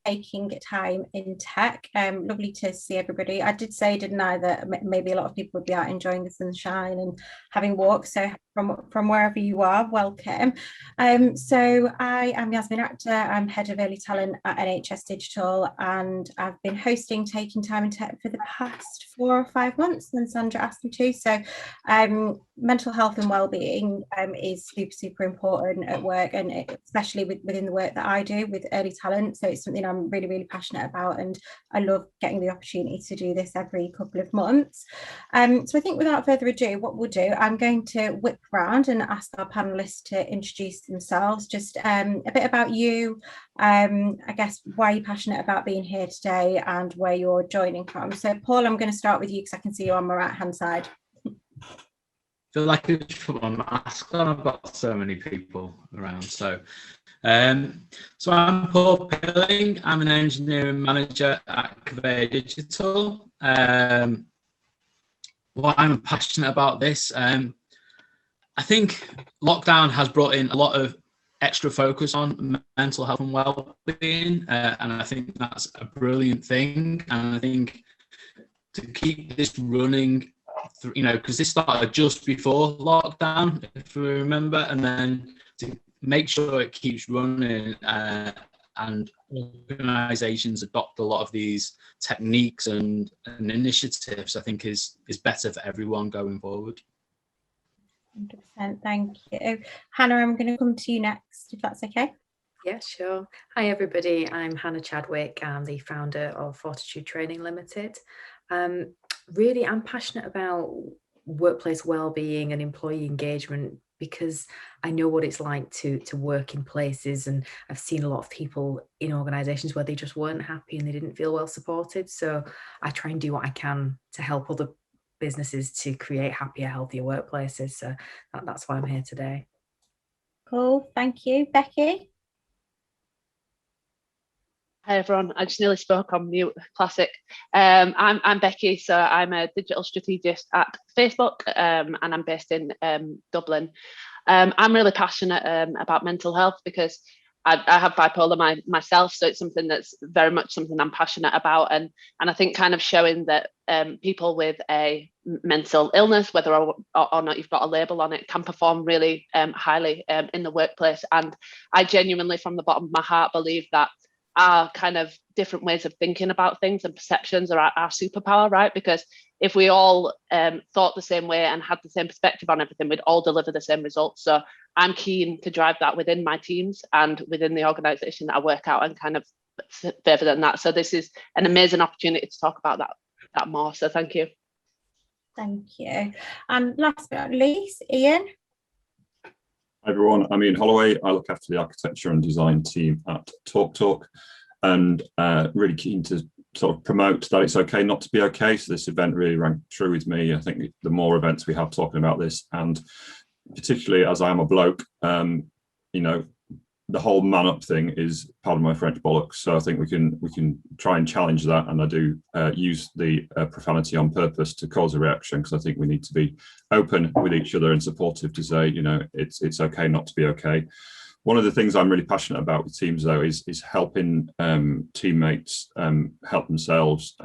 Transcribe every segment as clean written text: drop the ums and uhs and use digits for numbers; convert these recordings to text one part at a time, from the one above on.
taking time in tech. Lovely to see everybody. I did say, didn't I, that maybe a lot of people would be out enjoying the sunshine and having walks. So from wherever you are, welcome. So I am Yasmin Akhtar. I'm head of early talent at NHS Digital, and I've been hosting Taking Time in Tech for the past 4 or 5 months, and Sandra asked me to. So mental health and well-being is super important at work, and especially within the work that I do with early talent. So it's something I'm really passionate about, and I love getting the opportunity to do this every couple of months. So I think without further ado, what we'll do, I'm going to whip round and ask our panelists to introduce themselves. Just a bit about you, I guess why you're passionate about being here today and where you're joining from. So Paul, I'm going to start with you because I can see you on my right hand side. Feel like I should put my mask on. I've got so many people around. So I'm Paul Pilling. I'm an engineering manager at Conveyor Digital. What I'm passionate about this, I think lockdown has brought in a lot of extra focus on mental health and well-being, and I think that's a brilliant thing. And I think to keep this running, because this started just before lockdown, if we remember, and then to make sure it keeps running, and organisations adopt a lot of these techniques and initiatives, I think is better for everyone going forward. 100%, thank you. Hannah, I'm going to come to you next, if that's okay. Yeah, sure. Hi, everybody. I'm Hannah Chadwick. I'm the founder of Fortitude Training Limited. Really, I'm passionate about workplace well-being and employee engagement because I know what it's like to work in places, and I've seen a lot of people in organisations where they just weren't happy and they didn't feel well supported. So I try and do what I can to help other businesses to create happier, healthier workplaces. So that's why I'm here today. Cool, thank you. Becky? Hi everyone, I just nearly spoke on mute, classic. I'm Becky, so I'm a digital strategist at Facebook, and I'm based in Dublin. I'm really passionate about mental health because I have bipolar myself, so it's something that's very much something I'm passionate about, and I think kind of showing that people with a mental illness, whether or not you've got a label on it, can perform really highly in the workplace. And I genuinely, from the bottom of my heart, believe that our kind of different ways of thinking about things and perceptions are our superpower, right? Because if we all thought the same way and had the same perspective on everything, we'd all deliver the same results. So I'm keen to drive that within my teams and within the organisation that I work out, and kind of further than that. So this is an amazing opportunity to talk about that more. So thank you. Thank you. And last but not least, Ian. Hi everyone, I'm Ian Holloway. I look after the architecture and design team at TalkTalk, and really keen to sort of promote that it's okay not to be okay. So this event really rang true with me. I think the more events we have talking about this, and particularly as I am a bloke, the whole man up thing is, pardon my French, bollocks. So I think we can try and challenge that, and I do use the profanity on purpose to cause a reaction, because I think we need to be open with each other and supportive to say, it's okay not to be okay. One of the things I'm really passionate about with teams, though, is helping teammates help themselves,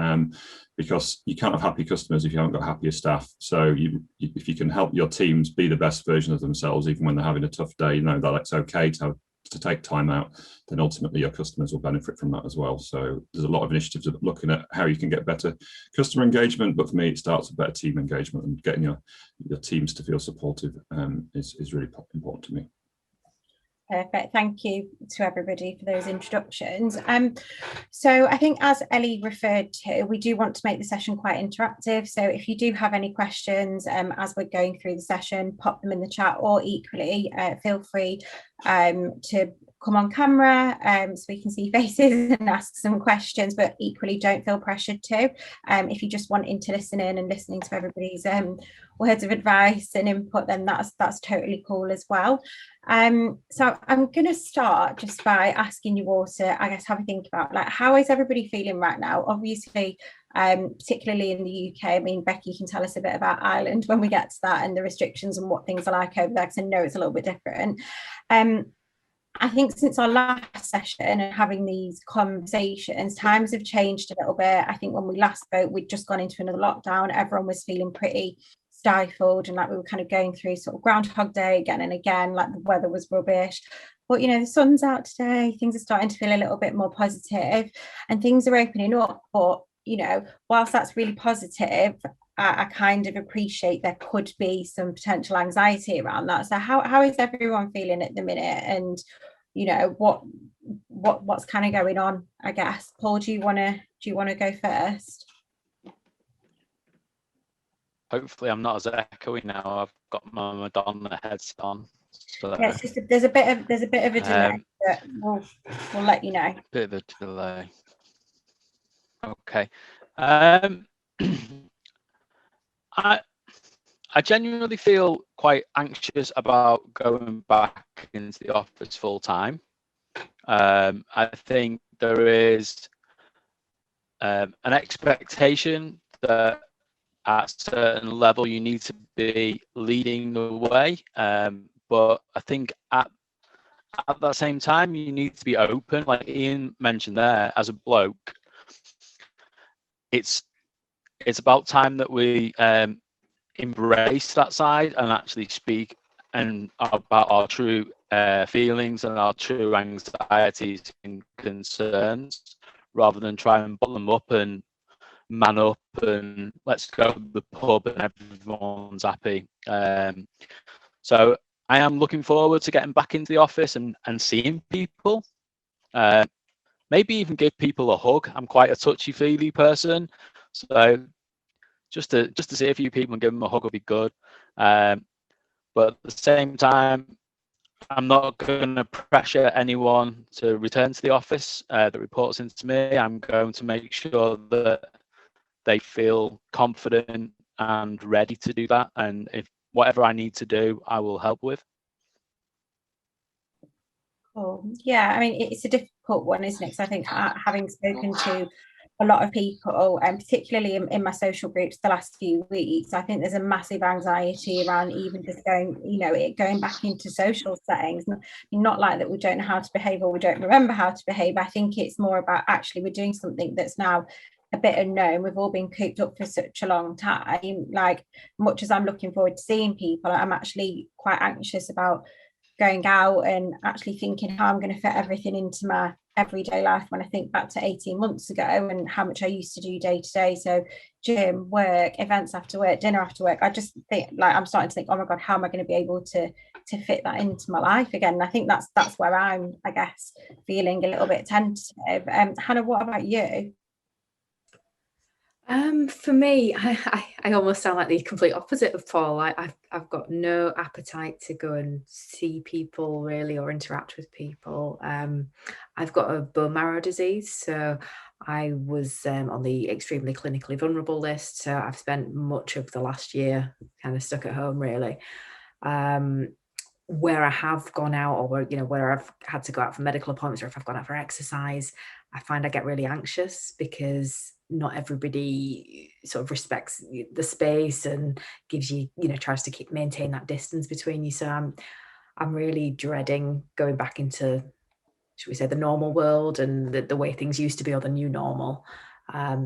because you can't have happy customers if you haven't got happier staff. So if you can help your teams be the best version of themselves, even when they're having a tough day, that it's okay to take time out, then ultimately your customers will benefit from that as well. So there's a lot of initiatives of looking at how you can get better customer engagement, but for me it starts with better team engagement, and getting your teams to feel supportive is really important to me. Perfect. Thank you to everybody for those introductions. So I think, as Ellie referred to, we do want to make the session quite interactive. So if you do have any questions as we're going through the session, pop them in the chat, or equally feel free to come on camera so we can see faces and ask some questions, but equally don't feel pressured to. If you just wanting to listen in and listening to everybody's words of advice and input, then that's totally cool as well. So I'm going to start just by asking you all to, I guess, have a think about, like, how is everybody feeling right now? Obviously, particularly in the UK. I mean, Becky can tell us a bit about Ireland when we get to that, and the restrictions and what things are like over there, because I know it's a little bit different. I think since our last session and having these conversations, times have changed a little bit. I think when we last spoke, we'd just gone into another lockdown. Everyone was feeling pretty stifled, and like we were kind of going through sort of Groundhog Day again and again, like the weather was rubbish. But, you know, the sun's out today, things are starting to feel a little bit more positive and things are opening up. But, you know, whilst that's really positive, I kind of appreciate there could be some potential anxiety around that. So how is everyone feeling at the minute? And, you know, what's kind of going on, I guess. Paul, do you want to go first? Hopefully I'm not as echoey now. I've got my Madonna headset on. So yeah, it's just there's a bit of a delay, but we'll let you know. Bit of a delay. Okay. I genuinely feel quite anxious about going back into the office full time. I think there is an expectation that at a certain level you need to be leading the way, but I think at that same time you need to be open. Like Ian mentioned there, as a bloke, it's about time that we embrace that side and actually speak and about our true feelings and our true anxieties and concerns, rather than try and bottle them up and man up and let's go to the pub and everyone's happy. So I am looking forward to getting back into the office and seeing people. Maybe even give people a hug. I'm quite a touchy-feely person, so just to see a few people and give them a hug would be good. But at the same time, I'm not going to pressure anyone to return to the office that reports into me. I'm going to make sure that they feel confident and ready to do that. And if whatever I need to do, I will help with. Cool. Yeah, I mean, it's a difficult one, isn't it? Because I think having spoken to a lot of people, and particularly in my social groups the last few weeks, I think there's a massive anxiety around even just going back into social settings. Not like that we don't know how to behave or we don't remember how to behave. I think it's more about actually we're doing something that's now a bit unknown. We've all been cooped up for such a long time. Like, much as I'm looking forward to seeing people, I'm actually quite anxious about going out and actually thinking how I'm going to fit everything into my everyday life when I think back to 18 months ago and how much I used to do day to day. So gym, work, events after work, dinner after work. I just think, like, I'm starting to think, oh my God, how am I going to be able to fit that into my life again? And I think that's where I'm, I guess, feeling a little bit tentative. Hannah, what about you? For me, I almost sound like the complete opposite of Paul. I've got no appetite to go and see people really or interact with people. I've got a bone marrow disease, so I was on the extremely clinically vulnerable list. So I've spent much of the last year kind of stuck at home, really. Where I have gone out, or where I've had to go out for medical appointments, or if I've gone out for exercise, I find I get really anxious because not everybody sort of respects the space and gives you, tries to maintain that distance between you. So I'm really dreading going back into, should we say, the normal world and the way things used to be, or the new normal,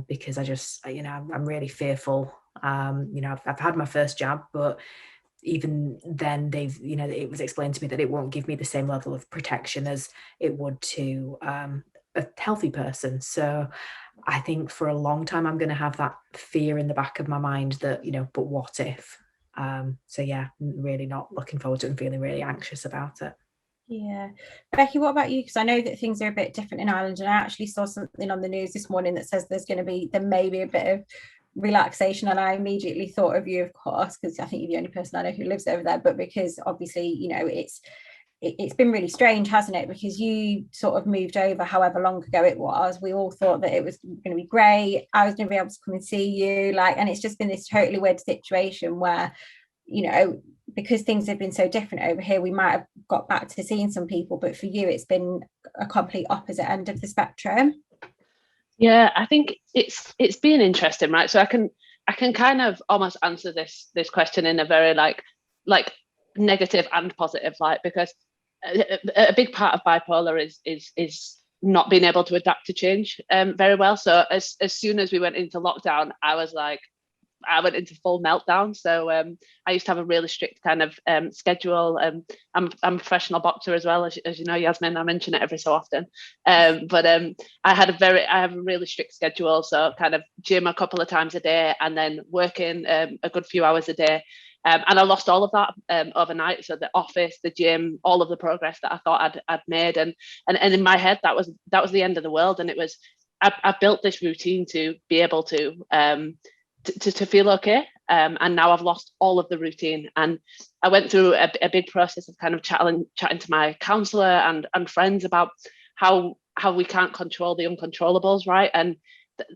because I just, I'm really fearful. I've had my first jab, but even then it was explained to me that it won't give me the same level of protection as it would to a healthy person. So I think for a long time I'm going to have that fear in the back of my mind that, but what if? So yeah, really not looking forward to it and feeling really anxious about it. Yeah. Becky, what about you? Because I know that things are a bit different in Ireland, and I actually saw something on the news this morning that says there may be a bit of relaxation, and I immediately thought of you, of course, because I think you're the only person I know who lives over there, but because obviously, it's been really strange, hasn't it? Because you sort of moved over however long ago it was. We all thought that it was going to be great. I was going to be able to come and see you, and it's just been this totally weird situation where, because things have been so different over here, we might have got back to seeing some people, but for you it's been a complete opposite end of the spectrum. Yeah, I think it's been interesting, right? So I can kind of almost answer this question in a very like negative and positive light, because a big part of bipolar is not being able to adapt to change very well. So as soon as we went into lockdown, I went into full meltdown. So I used to have a really strict kind of schedule. I'm a professional boxer as well, as you know, Yasmin. I mention it every so often. But I have a really strict schedule. So kind of gym a couple of times a day, and then working a good few hours a day. And I lost all of that overnight. So the office, the gym, all of the progress that I thought I'd made, and in my head that was the end of the world. And it was I built this routine to be able to feel okay. And now I've lost all of the routine. And I went through a big process of kind of chatting to my counsellor and friends about how we can't control the uncontrollables, right? And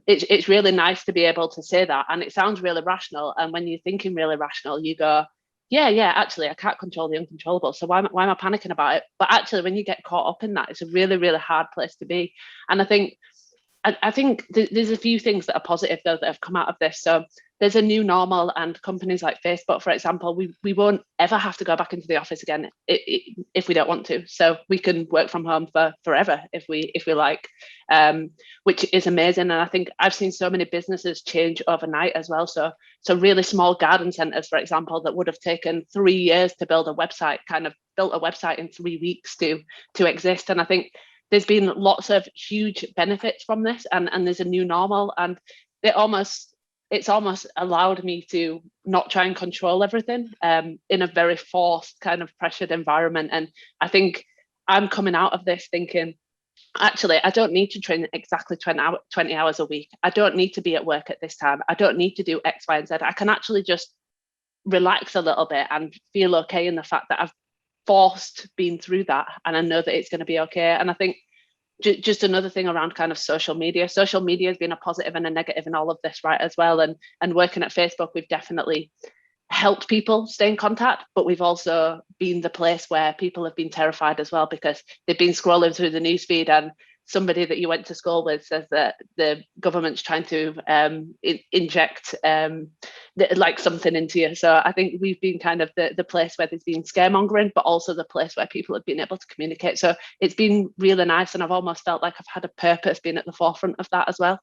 it's really nice to be able to say that. And it sounds really rational. And when you're thinking really rational, you go, yeah, actually, I can't control the uncontrollable. So why am I panicking about it? But actually, when you get caught up in that, it's a really, really hard place to be. And I think there's a few things that are positive, though, that have come out of this. So there's a new normal, and companies like Facebook, for example, we won't ever have to go back into the office again if we don't want to. So we can work from home for forever if we like, which is amazing. And I think I've seen so many businesses change overnight as well. So really small garden centres, for example, that would have taken 3 years to build a website, kind of built a website in 3 weeks to exist. And I think there's been lots of huge benefits from this, and there's a new normal, and it's almost allowed me to not try and control everything in a very forced, kind of pressured environment. And I think I'm coming out of this thinking, actually, I don't need to train exactly 20 hours a week. I don't need to be at work at this time. I don't need to do X, Y, and Z. I can actually just relax a little bit and feel okay in the fact that I've been through that, and I know that it's going to be okay. And I think just another thing around kind of social media has been a positive and a negative in all of this, right, as well. And working at Facebook, we've definitely helped people stay in contact, but we've also been the place where people have been terrified as well, because they've been scrolling through the newsfeed and somebody that you went to school with says that the government's trying to inject like something into you. So I think we've been kind of the place where there's been scaremongering, but also the place where people have been able to communicate. So it's been really nice, and I've almost felt like I've had a purpose being at the forefront of that as well.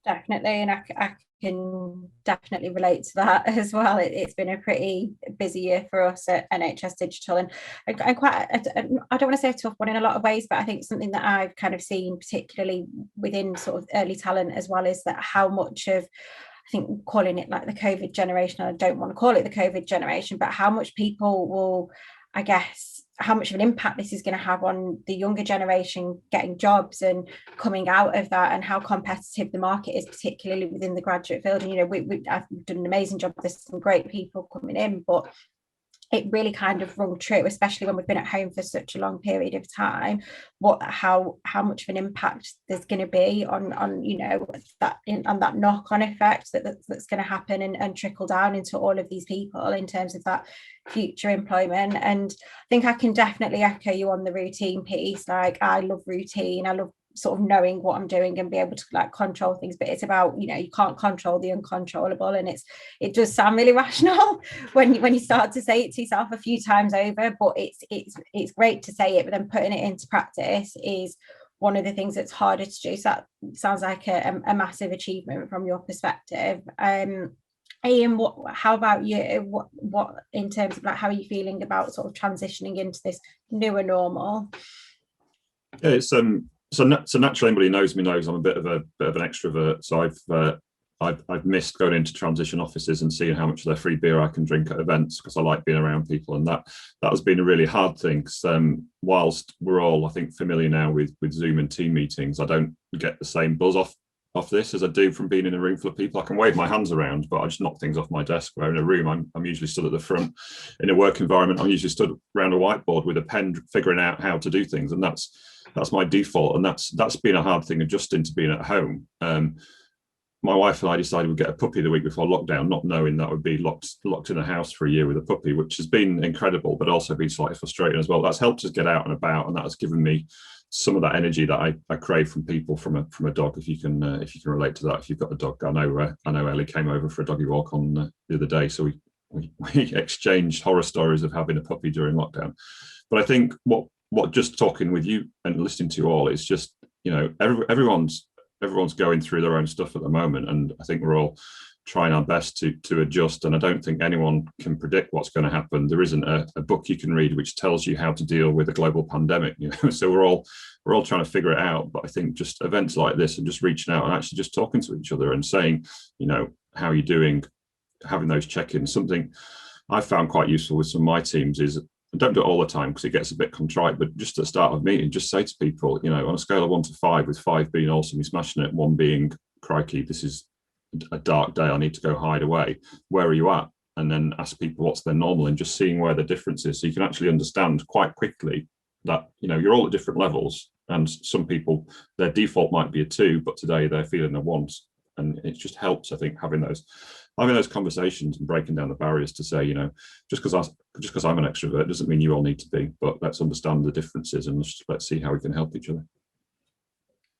Definitely, and I can definitely relate to that as well. It's been a pretty busy year for us at NHS Digital, and I don't want to say a tough one in a lot of ways, but I think something that I've kind of seen, particularly within sort of early talent as well, is that how much of, I think, calling it like the COVID generation, I don't want to call it the COVID generation, but how much people will, I guess, how much of an impact this is going to have on the younger generation getting jobs and coming out of that, and how competitive the market is, particularly within the graduate field. And, you know, I've done an amazing job. There's some great people coming in, but it really kind of rung true, especially when we've been at home for such a long period of time, how much of an impact there's going to be on you know, that knock-on effect that's going to happen and trickle down into all of these people in terms of that future employment. And I think I can definitely echo you on the routine piece. Like, I love routine. I love sort of knowing what I'm doing and be able to like control things, but it's about, you know, you can't control the uncontrollable. And it does sound really rational when you start to say it to yourself a few times over, but it's great to say it, but then putting it into practice is one of the things that's harder to do. So that sounds like a massive achievement from your perspective. Ian, how about you? What in terms of like, how are you feeling about sort of transitioning into this newer normal? Yeah, it's so naturally, anybody who knows me knows I'm a bit of an extrovert. So I've missed going into transition offices and seeing how much of their free beer I can drink at events, because I like being around people, and that has been a really hard thing. Because whilst we're all, I think, familiar now with Zoom and team meetings, I don't get the same buzz off this as I do from being in a room full of people. I can wave my hands around, but I just knock things off my desk. Where in a room, I'm usually stood at the front. In a work environment, I'm usually stood around a whiteboard with a pen, figuring out how to do things, and that's my default. And that's been a hard thing, adjusting to being at home. My wife and I decided we'd get a puppy the week before lockdown, not knowing that would be locked in a house for a year with a puppy, which has been incredible, but also been slightly frustrating as well. That's helped us get out and about, and that has given me some of that energy that I crave from people from a dog. If you can relate to that, if you've got a dog, I know Ellie came over for a doggy walk on the other day, so we exchanged horror stories of having a puppy during lockdown. But I think what just talking with you and listening to you all, it's just, you know, everyone's going through their own stuff at the moment, and I think we're all trying our best to adjust. And I don't think anyone can predict what's going to happen. There isn't a book you can read which tells you how to deal with a global pandemic, you know. So we're all trying to figure it out. But I think just events like this and just reaching out and actually just talking to each other and saying, you know, how are you doing, having those check-ins. Something I found quite useful with some of my teams is, don't do it all the time because it gets a bit contrite, but just at the start of a meeting, just say to people, you know, on a scale of 1 to 5, with 5 being awesome, you're smashing it, 1 being crikey, this is a dark day, I need to go hide away, where are you at? And then ask people what's their normal, and just seeing where the difference is, so you can actually understand quite quickly that, you know, you're all at different levels, and some people, their default might be a 2, but today they're feeling a 1. And it just helps, I think, having those conversations and breaking down the barriers to say, you know, just because I'm an extrovert doesn't mean you all need to be, but let's understand the differences and let's see how we can help each other.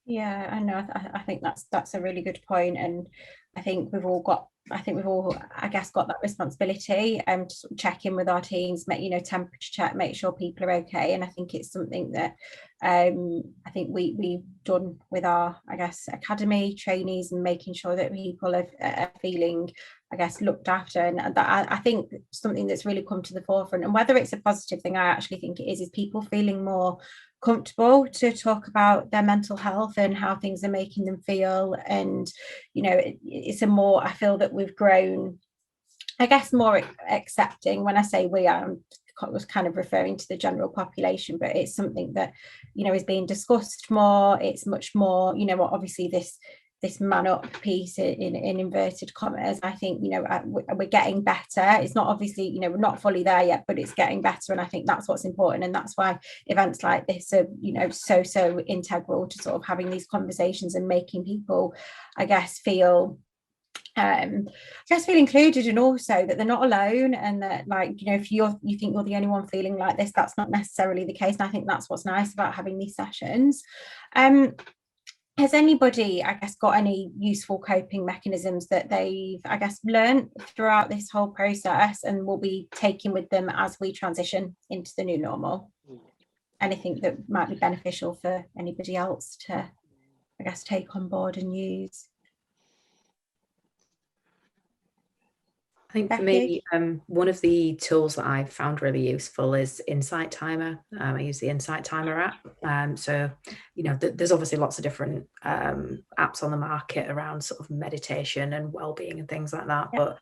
Yeah, I know. I think that's a really good point, and I think we've all, I guess, got that responsibility to sort of check in with our teams, make, you know, temperature check, make sure people are okay. And I think it's something that I think we've done with our, I guess, academy trainees, and making sure that people are feeling, I guess, looked after. And that I think something that's really come to the forefront, and whether it's a positive thing, I actually think it is people feeling more comfortable to talk about their mental health and how things are making them feel. And, you know, it's a more, I feel that we've grown, I guess, more accepting. When I say we, I was kind of referring to the general population, but it's something that, you know, is being discussed more. It's much more, you know, obviously this man up piece in inverted commas, I think, you know, we're getting better. It's not, obviously, you know, we're not fully there yet, but it's getting better. And I think that's what's important. And that's why events like this are, you know, so integral to sort of having these conversations and making people, I guess, feel included, and also that they're not alone, and that, like, you know, if you think you're the only one feeling like this, that's not necessarily the case. And I think that's what's nice about having these sessions. Has anybody, I guess, got any useful coping mechanisms that they've, I guess, learned throughout this whole process and will be taking with them as we transition into the new normal? Anything that might be beneficial for anybody else to, I guess, take on board and use? I think for me, one of the tools that I've found really useful is Insight Timer. I use the Insight Timer app. So, you know, there's obviously lots of different apps on the market around sort of meditation and well-being and things like that. Yeah. But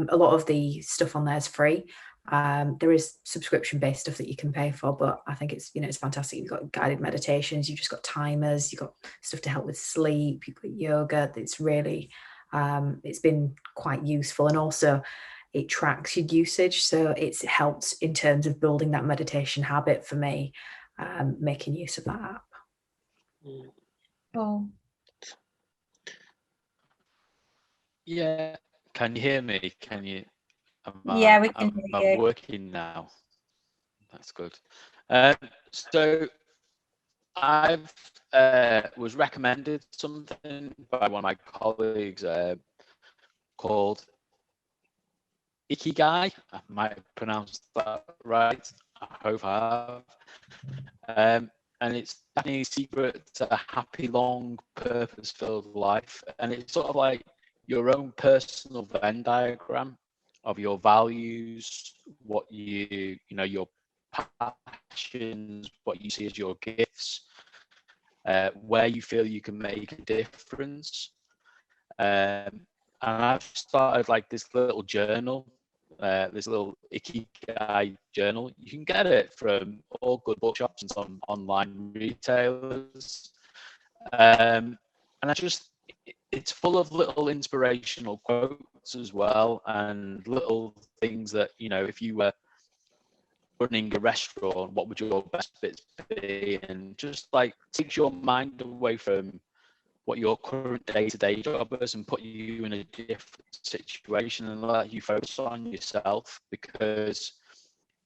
a lot of the stuff on there is free. There is subscription-based stuff that you can pay for, but I think it's, you know, it's fantastic. You've got guided meditations, you've just got timers, you've got stuff to help with sleep, you've got yoga. It's really it's been quite useful, and also it tracks your usage, so it's helped in terms of building that meditation habit for me, making use of that app. Oh, yeah. Can you hear me? Can you? Yeah, we can hear you. Working now. That's good. So I've was recommended something by one of my colleagues called Ikigai. I might have pronounced that right. I hope I have. And it's the secret to a happy, long, purpose-filled life. And it's sort of like your own personal Venn diagram of your values, what you know, your passions, what you see as your gifts, where you feel you can make a difference. And I've started like this little journal, this little Ikigai journal. You can get it from all good bookshops and some online retailers. And it's full of little inspirational quotes as well, and little things that, you know, if you were running a restaurant, what would your best bits be? And just like takes your mind away from what your current day-to-day job is and put you in a different situation and let you focus on yourself. Because,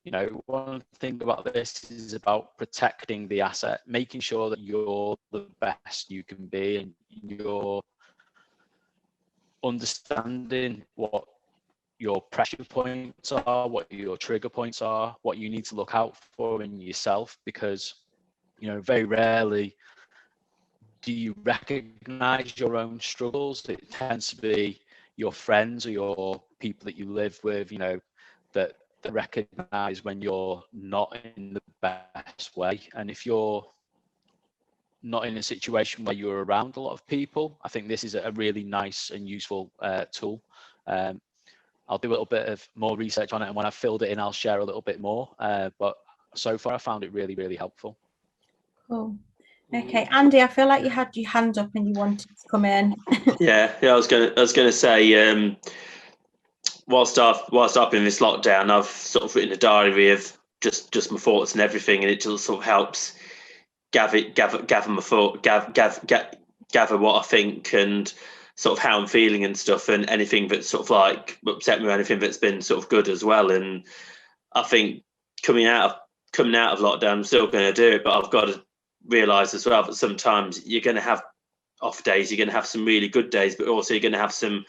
you know, one thing about this is about protecting the asset, making sure that you're the best you can be, and you're understanding what your pressure points are, what your trigger points are, what you need to look out for in yourself, because very rarely do you recognize your own struggles. It tends to be your friends or your people that you live with, that recognize when you're not in the best way. And if you're not in a situation where you're around a lot of people, I think this is a really nice and useful tool. I'll do a little bit of more research on it, and when I've filled it in, I'll share a little bit more. But so far, I found it really, really helpful. Cool. Okay, Andy, I feel like you had your hand up and you wanted to come in. Yeah. I was gonna say, whilst I've been in this lockdown, I've sort of written a diary of just my thoughts and everything, and it just sort of helps gather what I think and sort of how I'm feeling and stuff, and anything that's sort of like upset me or anything that's been sort of good as well. And I think coming out of lockdown, I'm still going to do it, but I've got to realise as well that sometimes you're going to have off days, you're going to have some really good days, but also you're going to have some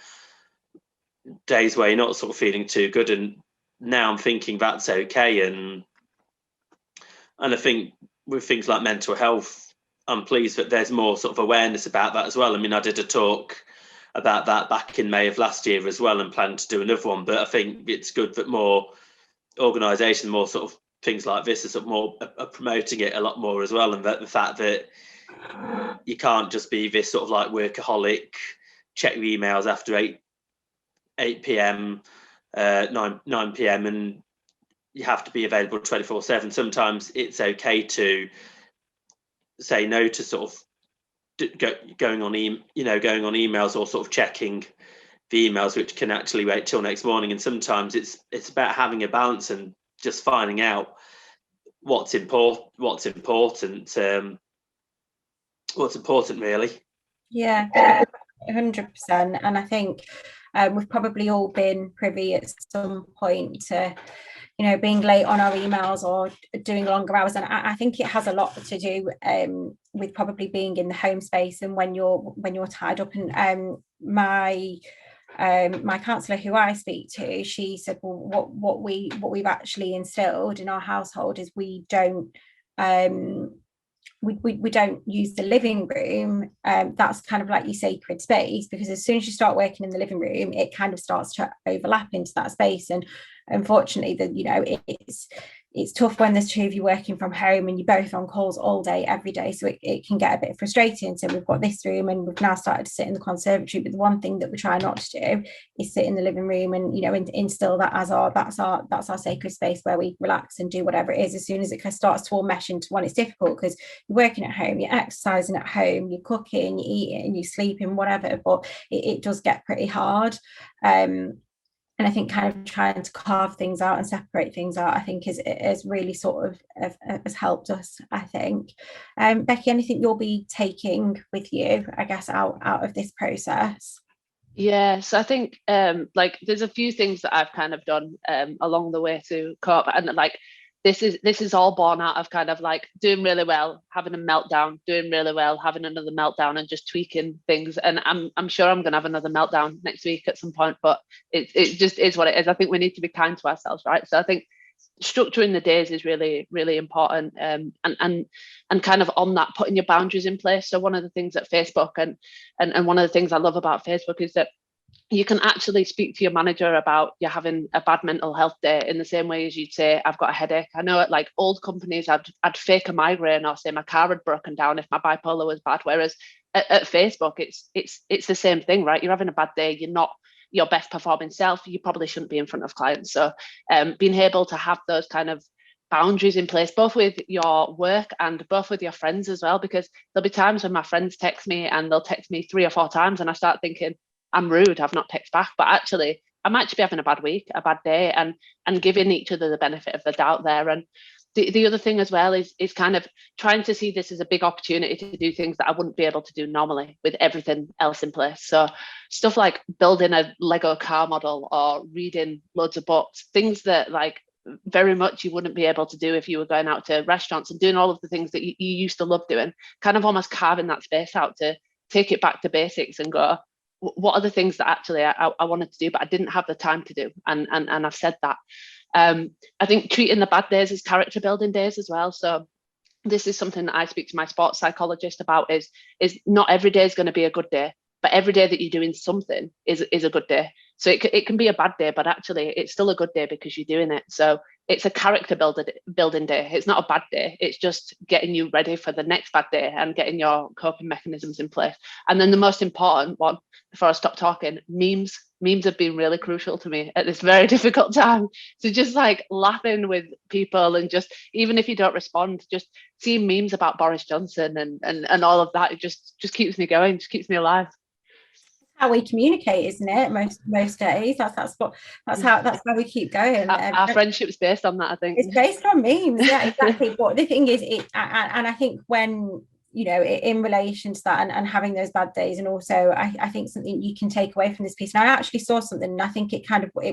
days where you're not sort of feeling too good. And now I'm thinking that's okay. And I think with things like mental health, I'm pleased that there's more sort of awareness about that as well. I mean, I did a talk about that back in May of last year as well, and plan to do another one. But I think it's good that more organisations, more sort of things like this are sort of more promoting it a lot more as well. And that the fact that you can't just be this sort of like workaholic, check your emails after 8 p.m, 9 p.m, and you have to be available 24/7. Sometimes it's okay to say no to sort of going on emails, or sort of checking the emails which can actually wait till next morning. And sometimes it's about having a balance and just finding out what's important really. Yeah, 100%. And I think we've probably all been privy at some point to being late on our emails or doing longer hours. And I think it has a lot to do with probably being in the home space and when you're tied up. And my counsellor, who I speak to, she said, well, what we've actually instilled in our household is we don't use the living room. That's kind of like your sacred space, because as soon as you start working in the living room, it kind of starts to overlap into that space. And unfortunately, it's tough when there's two of you working from home and you're both on calls all day, every day. So it can get a bit frustrating. So we've got this room and we've now started to sit in the conservatory. But the one thing that we try not to do is sit in the living room and, instill that as that's our sacred space where we relax and do whatever it is. As soon as it starts to all mesh into one, it's difficult because you're working at home, you're exercising at home, you're cooking, you're eating, you're sleeping, whatever. But it does get pretty hard. And I think kind of trying to carve things out and separate things out, I think is really sort of has helped us, I think. Becky, anything you'll be taking with you, I guess, out of this process? Yeah, so I think there's a few things that I've kind of done along the way to cope, and this is all born out of kind of like doing really well, having a meltdown, doing really well, having another meltdown, and just tweaking things. And I'm sure I'm going to have another meltdown next week at some point, but it just is what it is. I think we need to be kind to ourselves, right? So I think structuring the days is really, really important, and kind of on that, putting your boundaries in place. So one of the things at Facebook and one of the things I love about Facebook is that you can actually speak to your manager about you're having a bad mental health day in the same way as you'd say, I've got a headache. I know at like old companies, I'd fake a migraine or say my car had broken down if my bipolar was bad. Whereas at Facebook, it's the same thing, right? You're having a bad day. You're not your best performing self. You probably shouldn't be in front of clients. So being able to have those kind of boundaries in place, both with your work and both with your friends as well, because there'll be times when my friends text me and they'll text me 3 or 4 times and I start thinking, I'm rude, I've not texted back, but actually I might just be having a bad week, a bad day, and giving each other the benefit of the doubt there. And the other thing as well is kind of trying to see this as a big opportunity to do things that I wouldn't be able to do normally with everything else in place. So stuff like building a Lego car model or reading loads of books, things that like very much you wouldn't be able to do if you were going out to restaurants and doing all of the things that you used to love doing, kind of almost carving that space out to take it back to basics and go, what are the things that actually I wanted to do, but I didn't have the time to do, and I've said that. I think treating the bad days as character building days as well. So this is something that I speak to my sports psychologist about, is not every day is going to be a good day, but every day that you're doing something is a good day. So it can be a bad day, but actually it's still a good day because you're doing it. So it's a character building day. It's not a bad day. It's just getting you ready for the next bad day and getting your coping mechanisms in place. And then the most important one, before I stop talking, memes. Memes have been really crucial to me at this very difficult time. So just like laughing with people, and just, even if you don't respond, just seeing memes about Boris Johnson and all of that, it just keeps me going, just keeps me alive. How we communicate, isn't it? Most days, that's how we keep going. Our friendship's based on that, I think. It's based on memes, yeah, exactly. But the thing is, and I think when, you know, in relation to that, and having those bad days, and also I think something you can take away from this piece. And I actually saw something, and I think it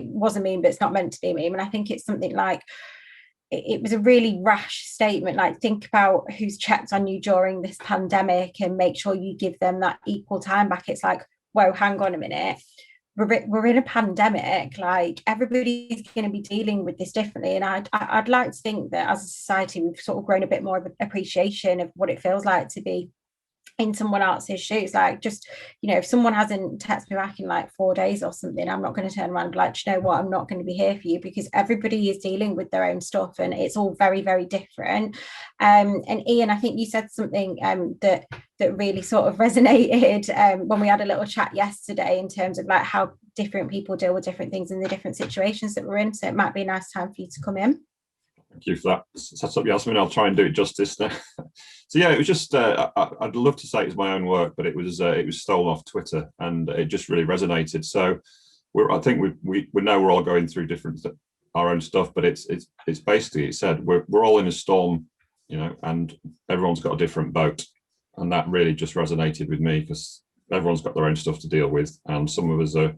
was a meme, but it's not meant to be a meme. And I think it's something like, it was a really rash statement, like, think about who's checked on you during this pandemic and make sure you give them that equal time back. It's like, whoa, hang on a minute. We're in a pandemic, like, everybody's going to be dealing with this differently. And I'd like to think that as a society, we've sort of grown a bit more of an appreciation of what it feels like to be in someone else's shoes. Like, just, you know, if someone hasn't texted me back in like 4 days or something, I'm not going to turn around and be like, do you know what, I'm not going to be here for you, because everybody is dealing with their own stuff and it's all very, very different. And Ian, I think you said something that really sort of resonated when we had a little chat yesterday, in terms of like how different people deal with different things in the different situations that we're in. So it might be a nice time for you to come in. Thank you for that. That's up, Yasmin. I'll try and do it justice now. So yeah, it was just, I'd love to say it was my own work, but it was stolen off Twitter, and it just really resonated. So I think we know we're all going through our own stuff, but it's basically, it said we're all in a storm, you know, and everyone's got a different boat. And that really just resonated with me, because everyone's got their own stuff to deal with. And some of us are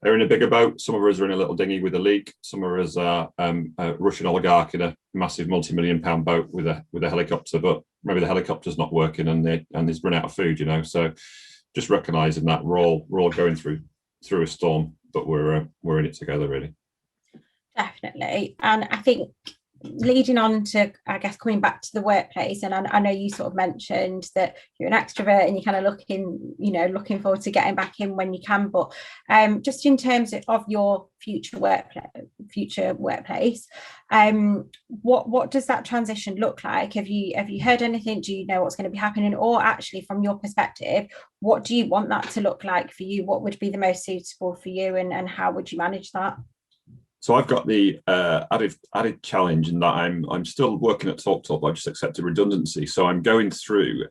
in a bigger boat. Some of us are in a little dinghy with a leak. Some of us are a Russian oligarch in a massive multi-million-pound boat with a helicopter, but maybe the helicopter's not working and he's run out of food, you know. So just recognizing that we're all going through a storm, but we're in it together, really. Definitely. And I think, leading on to, I guess, coming back to the workplace, and I know you sort of mentioned that you're an extrovert and you're kind of looking forward to getting back in when you can, but just in terms of your future workplace, what does that transition look like? Have you heard anything? Do you know what's going to be happening? Or actually, from your perspective, what do you want that to look like for you? What would be the most suitable for you, and how would you manage that? So I've got the added challenge in that I'm still working at TalkTalk. I've just accepted redundancy, so I'm going through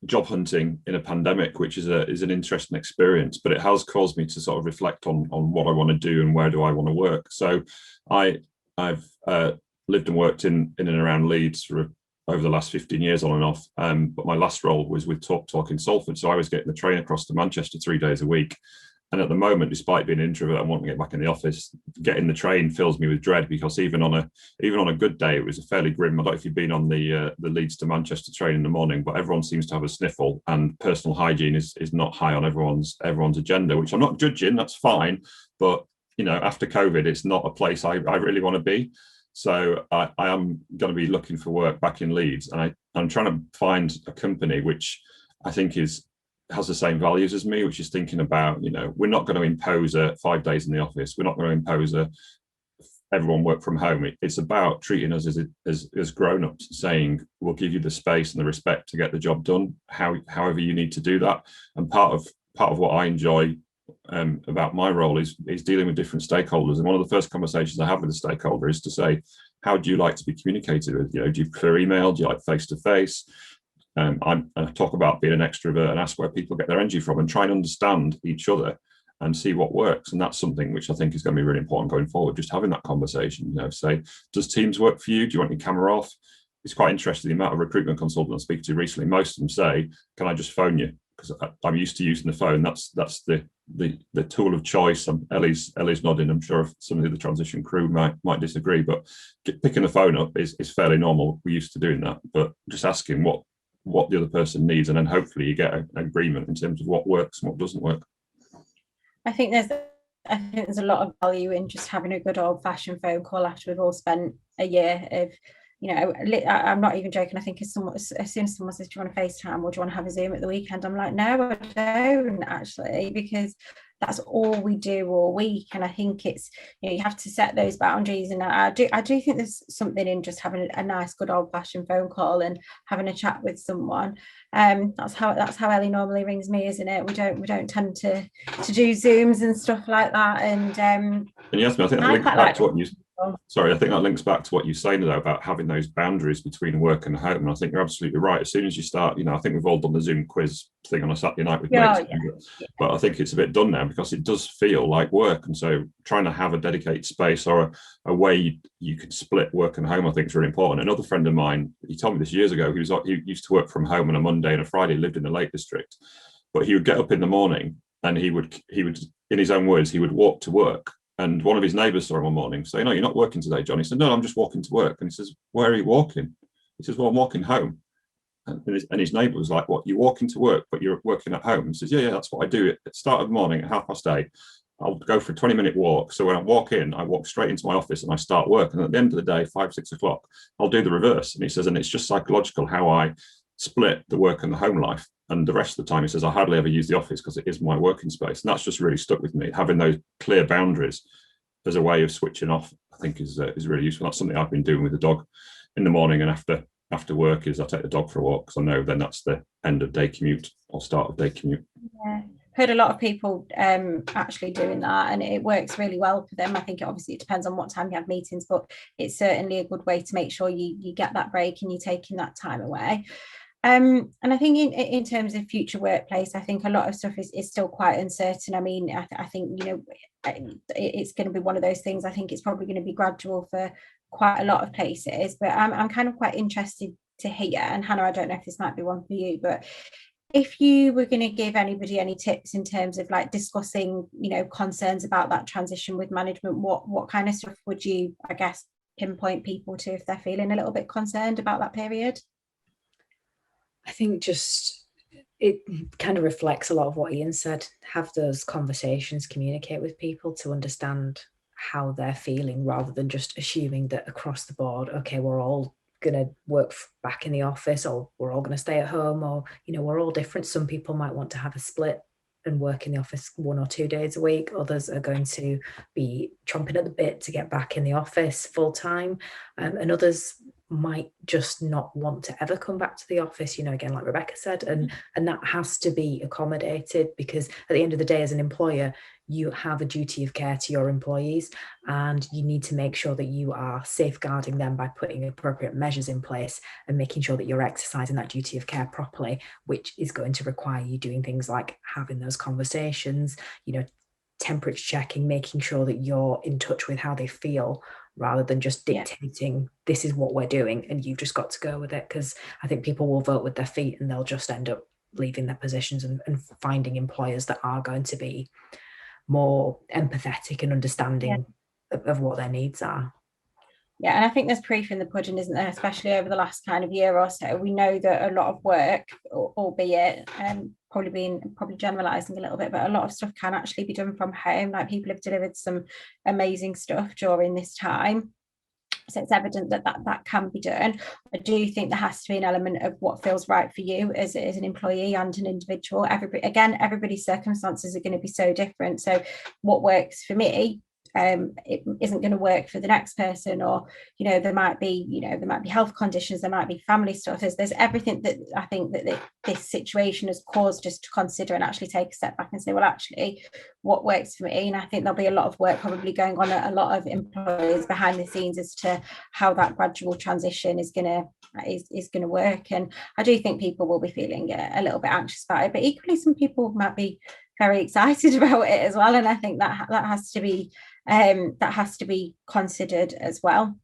job hunting in a pandemic, which is an interesting experience. But it has caused me to sort of reflect on what I want to do and where do I want to work. So I've lived and worked in and around Leeds for over the last 15 years on and off. But my last role was with TalkTalk in Salford, so I was getting the train across to Manchester 3 days a week. And at the moment, despite being an introvert and wanting to get back in the office, getting the train fills me with dread, because even on a good day, it was a fairly grim. I don't know if you've been on the Leeds to Manchester train in the morning, but everyone seems to have a sniffle, and personal hygiene is not high on everyone's agenda, which I'm not judging. That's fine, but you know, after COVID, it's not a place I really want to be. So I am going to be looking for work back in Leeds, and I'm trying to find a company which I think has the same values as me, which is thinking about, you know, we're not going to impose 5 days in the office. We're not going to impose everyone work from home. It's about treating us as grown-ups, saying we'll give you the space and the respect to get the job done, however you need to do that. And part of what I enjoy about my role is dealing with different stakeholders. And one of the first conversations I have with a stakeholder is to say, how do you like to be communicated with? You know, do you prefer email? Do you like face-to-face? I talk about being an extrovert and ask where people get their energy from, and try and understand each other and see what works. And that's something which I think is going to be really important going forward, just having that conversation. You know, say, does Teams work for you? Do you want your camera off? It's quite interesting, the amount of recruitment consultants I speak to recently. Most of them say, can I just phone you? Because I'm used to using the phone. That's the tool of choice. Ellie's nodding. I'm sure some of the transition crew might disagree, but picking the phone up is fairly normal. We're used to doing that, but just asking what the other person needs, and then hopefully you get an agreement in terms of what works and what doesn't work. I think there's a lot of value in just having a good old-fashioned phone call after we've all spent a year of, I'm not even joking. I think as soon as someone says, do you want to FaceTime or do you want to have a Zoom at the weekend? I'm like, no, I don't actually, because that's all we do all week. And I think it's, you have to set those boundaries. And I do think there's something in just having a nice, good old-fashioned phone call and having a chat with someone. That's how Ellie normally rings me, isn't it? We don't tend to do Zooms and stuff like that. And Yasmin, I think that links back to what you. Sorry, I think that links back to what you're saying though about having those boundaries between work and home. And I think you're absolutely right. As soon as you start, I think we've all done the Zoom quiz thing on a Saturday night with mates. Yeah. But I think it's a bit done now because it does feel like work. And so trying to have a dedicated space or a way you could split work and home, I think is really important. Another friend of mine, he told me this years ago, he used to work from home on a Monday and a Friday, lived in the Lake District, but he would get up in the morning and he would, in his own words, he would walk to work. And one of his neighbours saw him one morning say, no, you're not working today, John. He said, no, I'm just walking to work. And he says, where are you walking? He says, well, I'm walking home. And his neighbour was like, what, you're walking to work, but you're working at home? He says, yeah, that's what I do. At the start of the morning at 8:30, I'll go for a 20-minute walk. So when I walk in, I walk straight into my office and I start work. And at the end of the day, 5-6 o'clock, I'll do the reverse. And he says, and it's just psychological how I split the work and the home life. And the rest of the time, he says, I hardly ever use the office because it is my working space. And that's just really stuck with me. Having those clear boundaries as a way of switching off, I think is really useful. That's something I've been doing with the dog in the morning and after work is I take the dog for a walk because I know then that's the end of day commute or start of day commute. Yeah, heard a lot of people actually doing that and it works really well for them. I think it depends on what time you have meetings, but it's certainly a good way to make sure you get that break and you're taking that time away. And I think in terms of future workplace, I think a lot of stuff is still quite uncertain. I mean, I think, it's going to be one of those things. I think it's probably going to be gradual for quite a lot of places, but I'm kind of quite interested to hear, and Hannah, I don't know if this might be one for you, but if you were going to give anybody any tips in terms of like discussing, concerns about that transition with management, what kind of stuff would you, I guess, pinpoint people to if they're feeling a little bit concerned about that period? I think just it kind of reflects a lot of what Ian said. Have those conversations, communicate with people to understand how they're feeling rather than just assuming that across the board, okay, we're all going to work back in the office or we're all going to stay at home or, we're all different. Some people might want to have a split and work in the office 1 or 2 days a week. Others are going to be chomping at the bit to get back in the office full time. And others might just not want to ever come back to the office, again, like Rebecca said, and that has to be accommodated because at the end of the day, as an employer, you have a duty of care to your employees and you need to make sure that you are safeguarding them by putting appropriate measures in place and making sure that you're exercising that duty of care properly, which is going to require you doing things like having those conversations, temperature checking, making sure that you're in touch with how they feel rather than just dictating this is what we're doing and you've just got to go with it, because I think people will vote with their feet and they'll just end up leaving their positions and finding employers that are going to be more empathetic and understanding of what their needs are. Yeah, and I think there's proof in the pudding, isn't there? Especially over the last kind of year or so, we know that a lot of work, albeit probably generalising a little bit, but a lot of stuff can actually be done from home. Like people have delivered some amazing stuff during this time. So it's evident that can be done. I do think there has to be an element of what feels right for you as an employee and an individual. Everybody's circumstances are going to be so different. So what works for me, it isn't going to work for the next person, or there might be health conditions, there might be family stuff. There's everything that I think that this situation has caused us to consider and actually take a step back and say, well, actually, what works for me? And I think there'll be a lot of work probably going on at a lot of employers behind the scenes as to how that gradual transition is going to work. And I do think people will be feeling a little bit anxious about it, but equally some people might be very excited about it as well. And I think that has to be considered as well.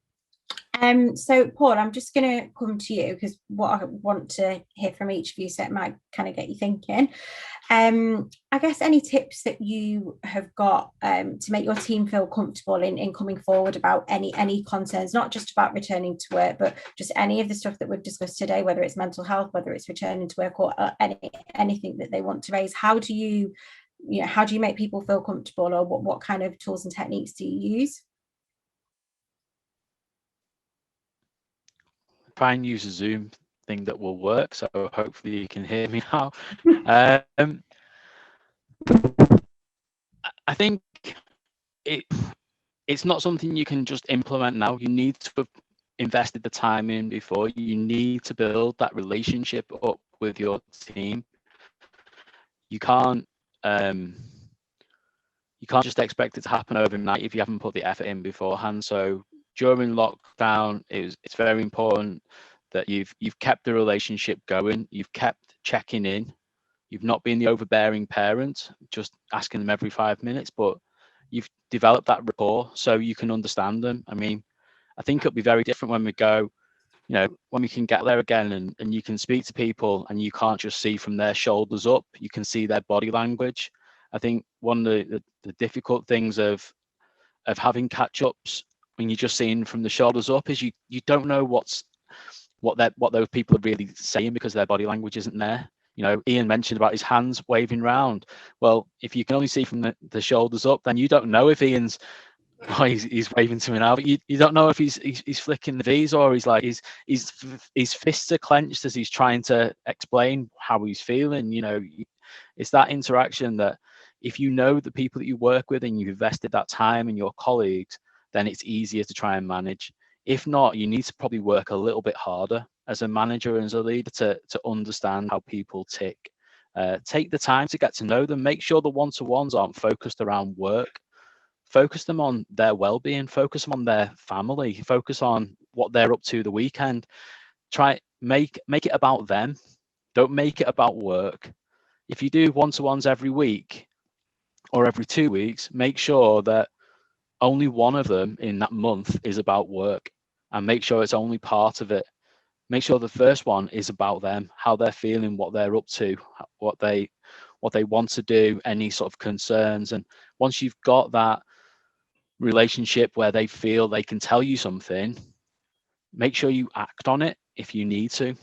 So Paul, I'm just going to come to you because what I want to hear from each of you, so it might kind of get you thinking. I guess any tips that you have got to make your team feel comfortable in coming forward about any concerns, not just about returning to work, but just any of the stuff that we've discussed today, whether it's mental health, whether it's returning to work, or anything that they want to raise. How do you how do you make people feel comfortable, or what kind of tools and techniques do you use? Try and use a Zoom thing that will work. So hopefully you can hear me now. I think it's not something you can just implement now. You need to have invested the time in before. You need to build that relationship up with your team. You can't just expect it to happen overnight if you haven't put the effort in beforehand. So during lockdown, it's very important that you've kept the relationship going. You've kept checking in. You've not been the overbearing parent, just asking them every 5 minutes, but you've developed that rapport so you can understand them. I mean, I think it'll be very different when we go, when we can get there again and you can speak to people and you can't just see from their shoulders up, you can see their body language. I think one of the difficult things of having catch-ups when you're just seeing from the shoulders up is you don't know what those people are really saying because their body language isn't there. Ian mentioned about his hands waving round. Well, if you can only see from the shoulders up, then you don't know if Ian's he's waving to me now, but you don't know if he's flicking the V's or his fists are clenched as he's trying to explain how he's feeling. It's that interaction that if you know the people that you work with and you've invested that time in your colleagues, then it's easier to try and manage. If not, you need to probably work a little bit harder as a manager and as a leader to understand how people tick. Take the time to get to know them. Make sure the one-to-ones aren't focused around work. Focus them on their well-being. Focus them on their family. Focus on what they're up to the weekend. Try make it about them. Don't make it about work. If you do one-to-ones every week or every 2 weeks, make sure that only one of them in that month is about work, and make sure it's only part of it. Make sure the first one is about them, how they're feeling, what they're up to, what they want to do, any sort of concerns. And once you've got that relationship where they feel they can tell you something, make sure you act on it if you need to.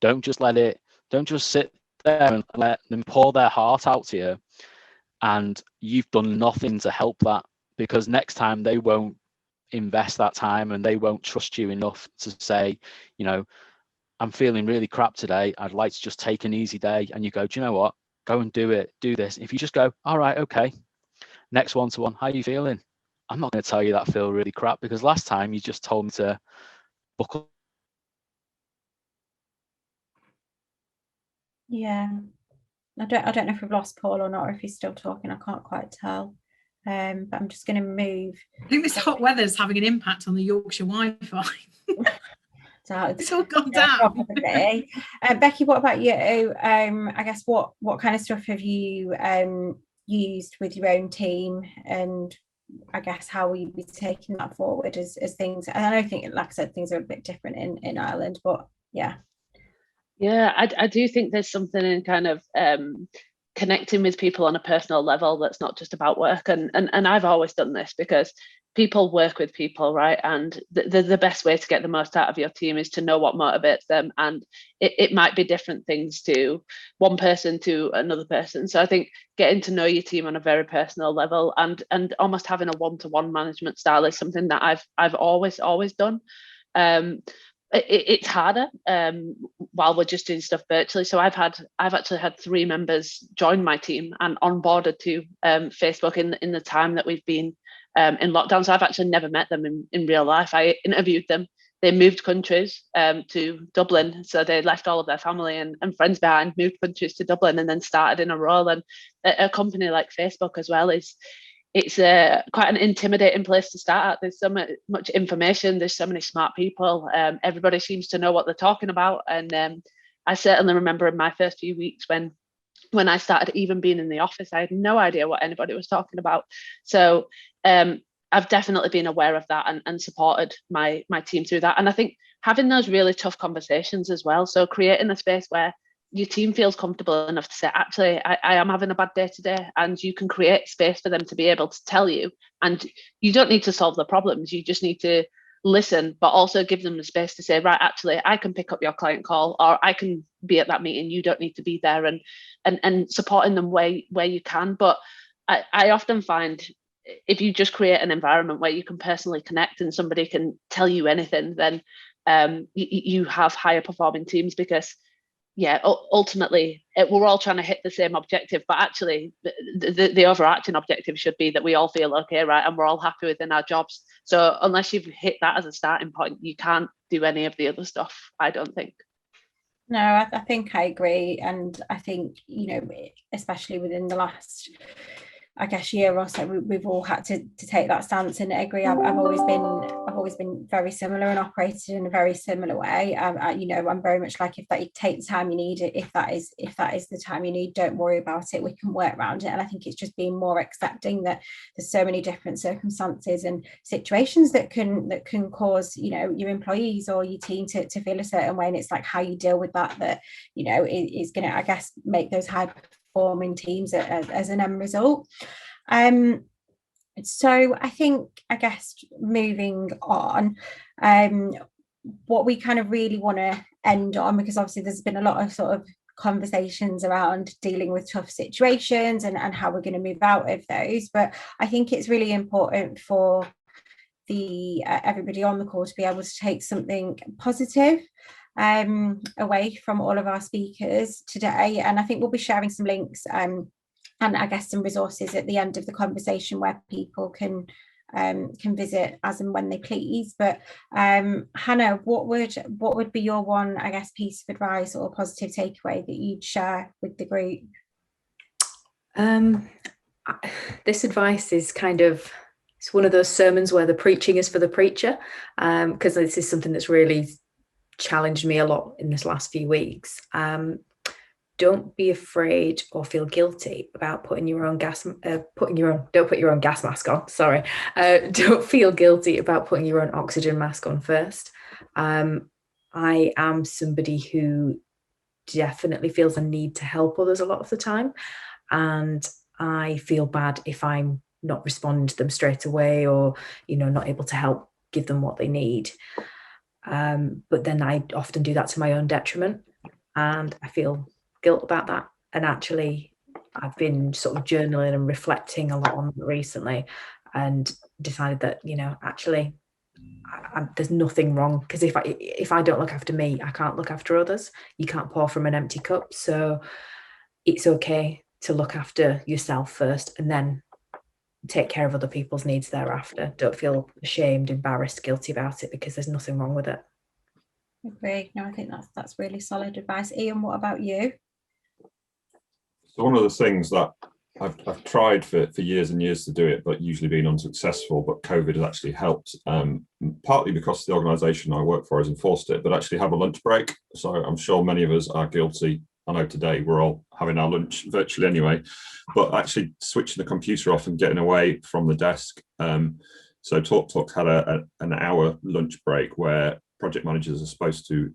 Don't just sit there and let them pour their heart out to you and you've done nothing to help that, because next time they won't invest that time and they won't trust you enough to say, I'm feeling really crap today, I'd like to just take an easy day. And you go, do you know what, go and do this. If you just go, all right, okay, next one-to-one, how are you feeling? I'm not going to tell you that I feel really crap, because last time you just told me to buckle. Yeah, I don't know if we've lost Paul or not, or if he's still talking. I can't quite tell. But I'm just going to move. I think this hot weather is having an impact on the Yorkshire Wi-Fi. It's all gone down. Becky, what about you? I guess what kind of stuff have you used with your own team, and I guess how will you be taking that forward as things? And I think, like I said, things are a bit different in Ireland, but yeah. Yeah, I do think there's something in kind of connecting with people on a personal level that's not just about work. And I've always done this because people work with people, right? And the best way to get the most out of your team is to know what motivates them. And it might be different things to one person to another person. So I think getting to know your team on a very personal level and almost having a one-to-one management style is something that I've always done. It's harder while we're just doing stuff virtually. So I've actually had 3 members join my team and onboarded to Facebook in the time that we've been in lockdown. So I've actually never met them in real life. I interviewed them. They moved countries to Dublin. So they left all of their family and friends behind, moved countries to Dublin, and then started in a role. And a company like Facebook as well it's quite an intimidating place to start at. There's so much information. There's so many smart people. Everybody seems to know what they're talking about. And I certainly remember in my first few weeks when I started even being in the office, I had no idea what anybody was talking about. So I've definitely been aware of that and supported my team through that. And I think having those really tough conversations as well. So creating a space where your team feels comfortable enough to say, actually, I am having a bad day today, and you can create space for them to be able to tell you. And you don't need to solve the problems. You just need to listen, but also give them the space to say, right, actually, I can pick up your client call, or I can be at that meeting, you don't need to be there, and supporting them where you can. But I often find if you just create an environment where you can personally connect and somebody can tell you anything, then you have higher performing teams, because ultimately we're all trying to hit the same objective, but actually the overarching objective should be that we all feel okay, right, and we're all happy within our jobs. So unless you've hit that as a starting point, you can't do any of the other stuff, I don't think. No, I think I agree. And I think, especially within the last, I guess, year or so, we've all had to take that stance, and I agree. I've always been very similar and operated in a very similar way. I'm very much like, if you take the time you need, if that is the time you need, don't worry about it, we can work around it. And I think it's just being more accepting that there's so many different circumstances and situations that can cause, your employees or your team to feel a certain way, and it's like how you deal with that is going to, I guess, make those high performing teams as an end result. So I guess moving on, what we kind of really want to end on, because obviously there's been a lot of sort of conversations around dealing with tough situations and how we're going to move out of those, but I think it's really important for everybody on the call to be able to take something positive away from all of our speakers today. And I think we'll be sharing some links and I guess some resources at the end of the conversation where people can visit as and when they please. But Hannah, what would be your one, I guess, piece of advice or positive takeaway that you'd share with the group? This advice is it's one of those sermons where the preaching is for the preacher, because this is something that's really challenged me a lot in this last few weeks. Don't be afraid or feel guilty about putting your own gas mask on. Sorry. Don't feel guilty about putting your own oxygen mask on first. I am somebody who definitely feels a need to help others a lot of the time. And I feel bad if I'm not responding to them straight away, or, not able to help give them what they need. But then I often do that to my own detriment, and I feel guilt about that. And actually, I've been sort of journaling and reflecting a lot on that recently, and decided that, actually, there's nothing wrong, because if I don't look after me, I can't look after others. You can't pour from an empty cup. So it's okay to look after yourself first, and then take care of other people's needs thereafter. Don't feel ashamed, embarrassed, guilty about it, because there's nothing wrong with it. Agree. No, I think that's really solid advice. Ian, what about you? So one of the things that I've tried for years and years to do it, but usually been unsuccessful, but COVID has actually helped, partly because the organisation I work for has enforced it, but actually have a lunch break. So I'm sure many of us are guilty. I know today we're all having our lunch virtually anyway, but actually switching the computer off and getting away from the desk. So Talk had an hour lunch break where project managers are supposed to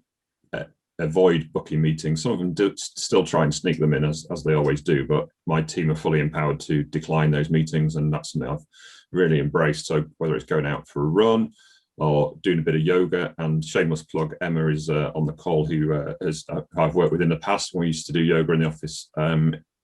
avoid booking meetings. Some of them do still try and sneak them in, as they always do, but my team are fully empowered to decline those meetings, and that's something I've really embraced. So whether it's going out for a run or doing a bit of yoga, and shameless plug, Emma is on the call, who I've worked with in the past when we used to do yoga in the office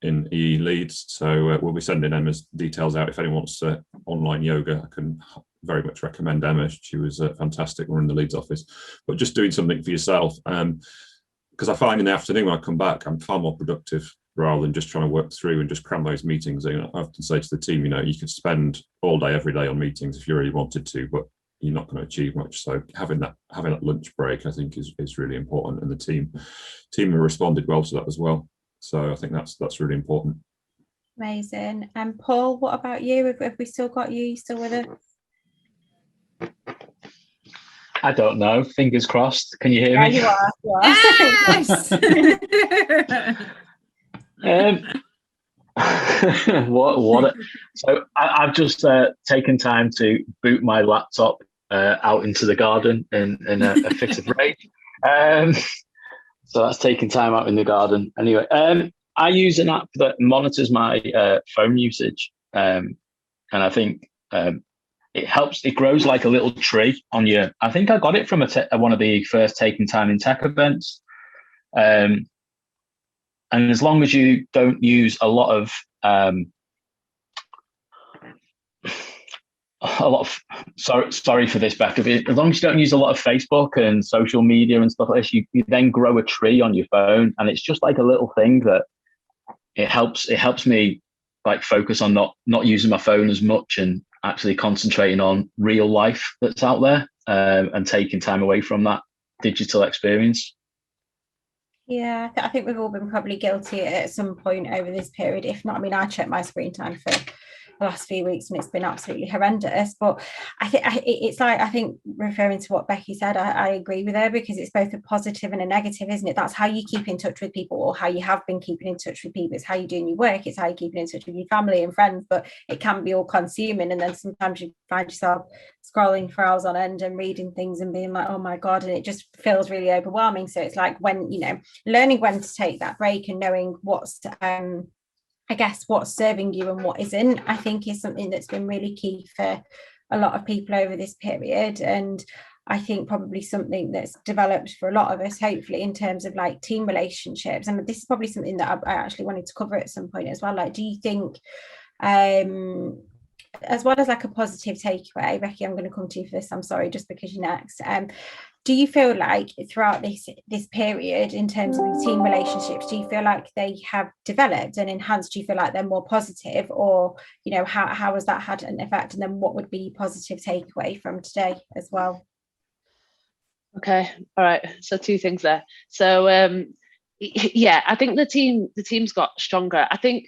in EE Leeds. So we'll be sending Emma's details out if anyone wants online yoga. I can very much recommend Emma. She was fantastic. We're in the Leeds office. But just doing something for yourself, because I find in the afternoon when I come back, I'm far more productive rather than just trying to work through and just cram those meetings in. I often say to the team, you could spend all day, every day on meetings if you really wanted to, but you're not going to achieve much. So having that lunch break, I think, is really important, and the team have responded well to that as well. So I think that's really important. Amazing. And Paul, what about you? Have we still got you? You still with us? I don't know. Fingers crossed. Can you hear me? You are. Yes. So I've just taken time to boot my laptop out into the garden in a fit of rage. So that's taking time out in the garden. Anyway, I use an app that monitors my phone usage, and I think it helps. It grows like a little tree on you. I think I got it from one of the first Taking Time in Tech events. And as long as you don't use a lot of sorry for this, Becca, as long as you don't use a lot of Facebook and social media and stuff like this, you then grow a tree on your phone, and it's just like a little thing that it helps me like focus on not using my phone as much and actually concentrating on real life that's out there, and taking time away from that digital experience. Yeah, I think we've all been probably guilty at some point over this period. If not, I mean, I checked my screen time for the last few weeks and it's been absolutely horrendous. But I think referring to what Becky said, I agree with her, because it's both a positive and a negative, isn't it? That's how you keep in touch with people, or how you have been keeping in touch with people. It's how you're doing your work. It's how you're keeping in touch with your family and friends. But it can be all consuming, and then sometimes you find yourself scrolling for hours on end and reading things and being like, oh my God, and it just feels really overwhelming. So it's like, when, learning when to take that break and knowing what's what's serving you and what isn't, I think is something that's been really key for a lot of people over this period. And I think probably something that's developed for a lot of us, hopefully, in terms of like team relationships. And this is probably something that I actually wanted to cover at some point as well. Like, do you think, as well as like a positive takeaway, Becky, I'm going to come to you for this, I'm sorry, just because you're next. Do you feel like throughout this period, in terms of the team relationships, do you feel like they have developed and enhanced? Do you feel like they're more positive, or how has that had an effect? And then what would be positive takeaway from today as well? Okay, all right. So 2 things there. So yeah, I think the team's got stronger. I think,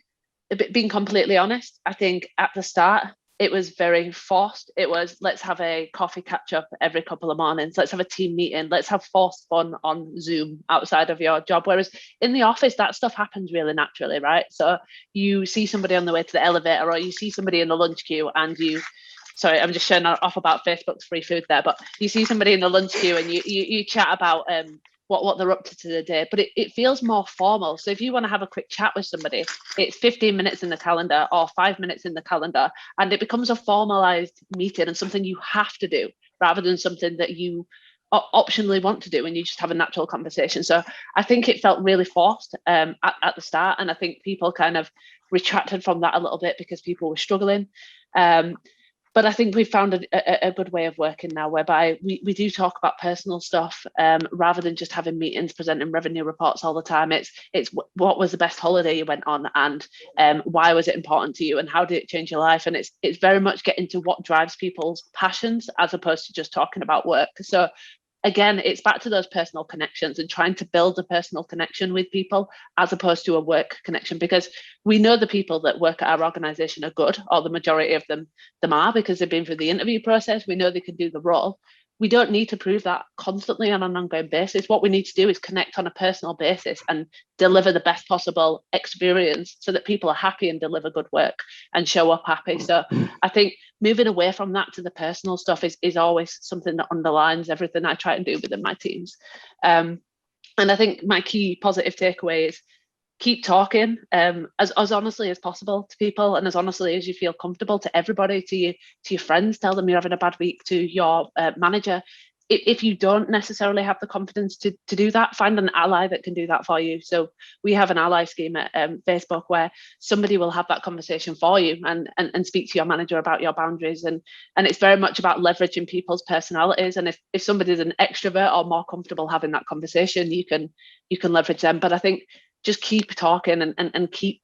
being completely honest, I think at the start it was very forced. It was, let's have a coffee catch up every couple of mornings. Let's have a team meeting. Let's have forced fun on Zoom outside of your job. Whereas in the office, that stuff happens really naturally, right? So you see somebody on the way to the elevator, or you see somebody in the lunch queue, and sorry, I'm just showing off about Facebook's free food there, but you see somebody in the lunch queue and you chat about what they're up to the day, but it feels more formal. So if you want to have a quick chat with somebody, it's 15 minutes in the calendar or 5 minutes in the calendar, and it becomes a formalized meeting and something you have to do, rather than something that you optionally want to do and you just have a natural conversation. So I think it felt really forced at the start, and I think people kind of retracted from that a little bit because people were struggling. But I think we've found a good way of working now, whereby we do talk about personal stuff, rather than just having meetings presenting revenue reports all the time. It's what was the best holiday you went on, and why was it important to you, and how did it change your life? And it's very much getting to what drives people's passions, as opposed to just talking about work. So again, it's back to those personal connections and trying to build a personal connection with people, as opposed to a work connection, because we know the people that work at our organization are good, or the majority of them are, because they've been through the interview process. We know they can do the role. We don't need to prove that constantly on an ongoing basis. What we need to do is connect on a personal basis and deliver the best possible experience so that people are happy and deliver good work and show up happy. So I think moving away from that to the personal stuff is always something that underlines everything I try and do within my teams. And I think my key positive takeaway is keep talking as honestly as possible to people, and as honestly as you feel comfortable, to everybody, to your friends. Tell them you're having a bad week. To your manager. If you don't necessarily have the confidence to do that, find an ally that can do that for you. So we have an ally scheme at Facebook, where somebody will have that conversation for you and speak to your manager about your boundaries. And it's very much about leveraging people's personalities. And if somebody's an extrovert or more comfortable having that conversation, you can leverage them. But I think just keep talking and keep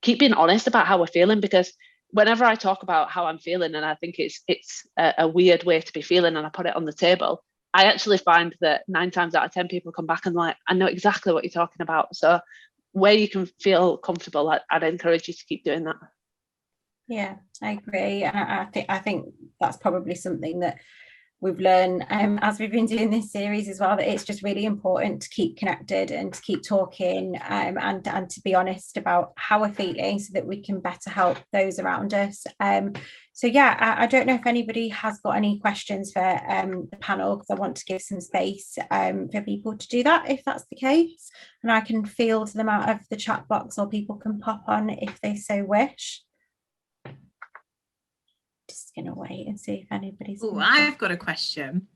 being honest about how we're feeling, because whenever I talk about how I'm feeling, and I think it's a weird way to be feeling, and I put it on the table, I actually find that 9 times out of 10 people come back and like, I know exactly what you're talking about. So where you can feel comfortable, I'd encourage you to keep doing that. Yeah, I agree. I think that's probably something that we've learned as we've been doing this series as well, that it's just really important to keep connected and to keep talking and to be honest about how we're feeling, so that we can better help those around us. So yeah, I don't know if anybody has got any questions for the panel, because I want to give some space for people to do that, if that's the case, and I can field them out of the chat box, or people can pop on if they so wish. Just going to wait and see if anybody's. Oh, I've got a question.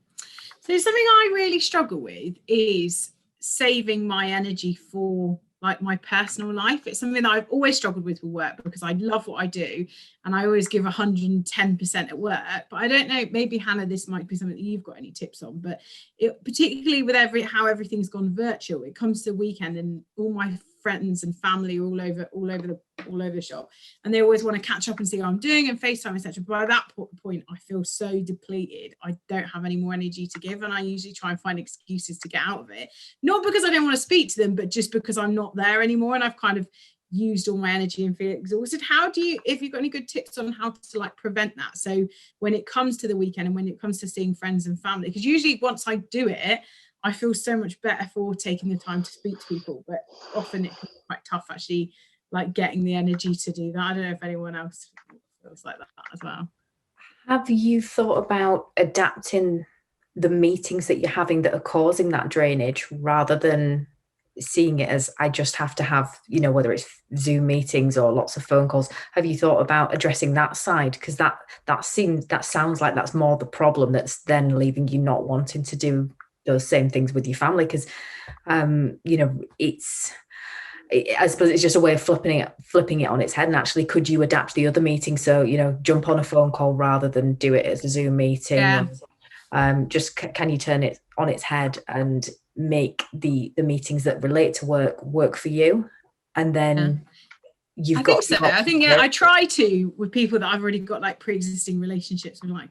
So something I really struggle with is saving my energy for like my personal life. It's something that I've always struggled with work, because I love what I do and I always give 110% at work. But I don't know, maybe Hannah, this might be something that you've got any tips on, but particularly with how everything's gone virtual, it comes to the weekend and all my friends and family are all over the shop, and they always want to catch up and see how I'm doing and FaceTime, etc. But by that point, I feel so depleted. I don't have any more energy to give, and I usually try and find excuses to get out of it. Not because I don't want to speak to them, but just because I'm not there anymore, and I've kind of used all my energy and feel exhausted. How do you, if you've got any good tips on how to like prevent that? So when it comes to the weekend and when it comes to seeing friends and family, because usually once I do it, I feel so much better for taking the time to speak to people, but often it can be quite tough actually, like getting the energy to do that. I don't know if anyone else feels like that as well. Have you thought about adapting the meetings that you're having that are causing that drainage, rather than seeing it as I just have to have, you know, whether it's Zoom meetings or lots of phone calls? Have you thought about addressing that side? Because that sounds like that's more the problem that's then leaving you not wanting to do those same things with your family, because you know, I suppose it's just a way of flipping it on its head. And actually, could you adapt the other meeting, so, you know, jump on a phone call rather than do it as a Zoom meeting? Yeah. Can you turn it on its head and make the meetings that relate to work for you? And then I try to, with people that I've already got like pre-existing relationships with, like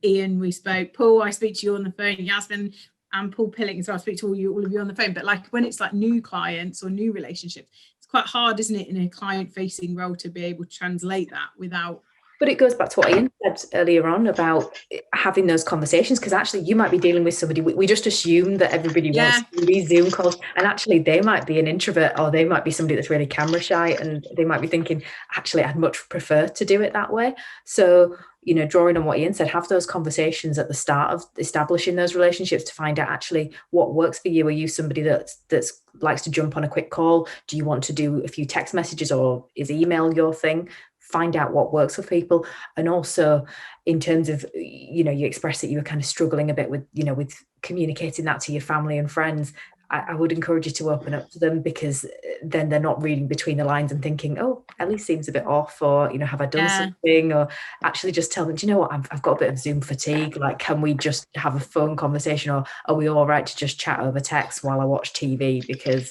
Ian, we spoke, Paul, I speak to you on the phone, Yasmin and Paul Pilling, so I speak to all of you on the phone. But like when it's like new clients or new relationships, it's quite hard, isn't it, in a client facing role to be able to translate that without. But it goes back to what Ian said earlier on about having those conversations, because actually you might be dealing with somebody, we just assume that everybody wants to do these Zoom calls, and actually they might be an introvert, or they might be somebody that's really camera shy, and they might be thinking, actually I'd much prefer to do it that way. So, you know, drawing on what Ian said, have those conversations at the start of establishing those relationships to find out actually what works for you. Are you somebody that's likes to jump on a quick call? Do you want to do a few text messages, or is email your thing? Find out what works for people. And also in terms of, you know, you expressed that you were kind of struggling a bit with, you know, with communicating that to your family and friends. I would encourage you to open up to them, because then they're not reading between the lines and thinking, oh, Ellie seems a bit off, or, you know, have I done something? Or actually just tell them, do you know what, I've got a bit of Zoom fatigue. Like, can we just have a phone conversation, or are we all right to just chat over text while I watch TV? Because